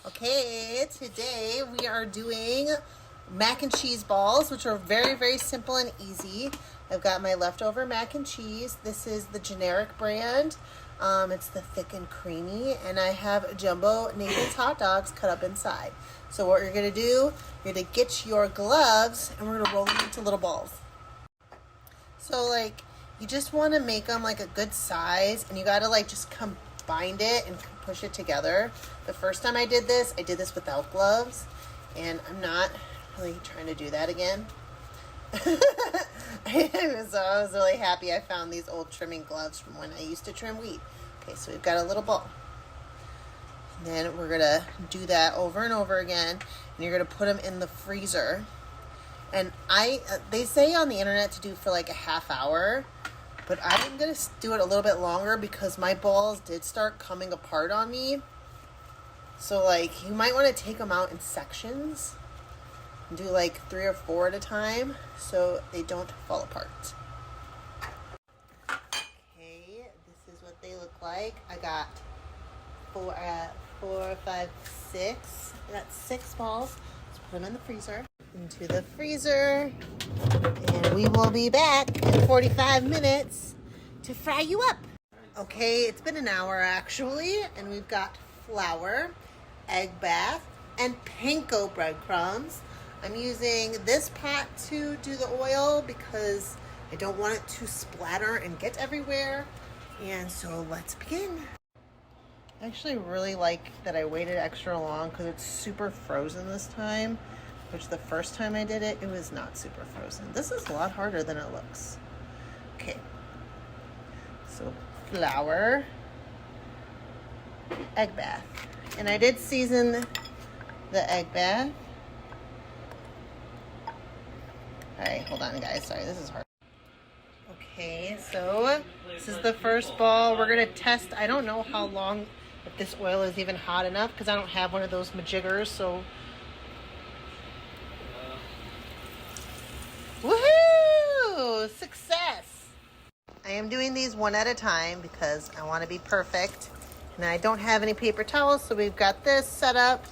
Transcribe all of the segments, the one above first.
Okay, today we are doing mac and cheese balls, which are very, very simple and easy. I've got my leftover mac and cheese. This is the generic brand. It's the thick and creamy, and I have jumbo Nathan's hot dogs cut up inside. So what you're gonna do, you're gonna get your gloves, and we're gonna roll them into little balls. So like, you just want to make them like a good size, and you gotta like just combine it and push it together. The first time I did this without gloves, and I'm not really trying to do that again. So I was really happy I found these old trimming gloves from when I used to trim wheat. Okay, so we've got a little ball. And then we're gonna do that over and over again, and you're gonna put them in the freezer. And they say on the internet to do for like a half hour, but I'm going to do it a little bit longer because my balls did start coming apart on me. So like, you might want to take them out in sections and do like 3 or 4 at a time so they don't fall apart. Okay, this is what they look like. I got 4, 5, 6. I got 6 balls. Let's put them in the freezer. Into the freezer, and we will be back in 45 minutes to fry you up. Okay, it's been an hour actually, and we've got flour, egg bath, and panko breadcrumbs. I'm using this pot to do the oil because I don't want it to splatter and get everywhere. And so let's begin. I actually really like that I waited extra long because it's super frozen this time. Which the first time I did it, it was not super frozen. This is a lot harder than it looks. Okay. So flour, egg bath. And I did season the egg bath. All right, hold on guys. Sorry, this is hard. Okay, so this is the first ball. We're gonna test, I don't know how long, if this oil is even hot enough because I don't have one of those majiggers, so woohoo! Success! I am doing these one at a time because I want to be perfect. And I don't have any paper towels, so we've got this set up.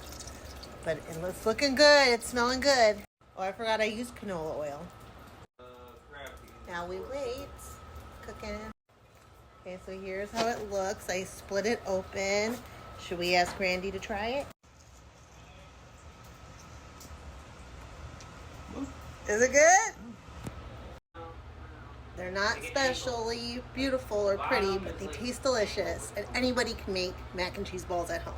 But it's looking good. It's smelling good. Oh, I forgot I used canola oil. Now we wait. Cooking. Okay, so here's how it looks. I split it open. Should we ask Randy to try it? Is it good? They're not especially beautiful or pretty, but they taste delicious. And anybody can make mac and cheese balls at home.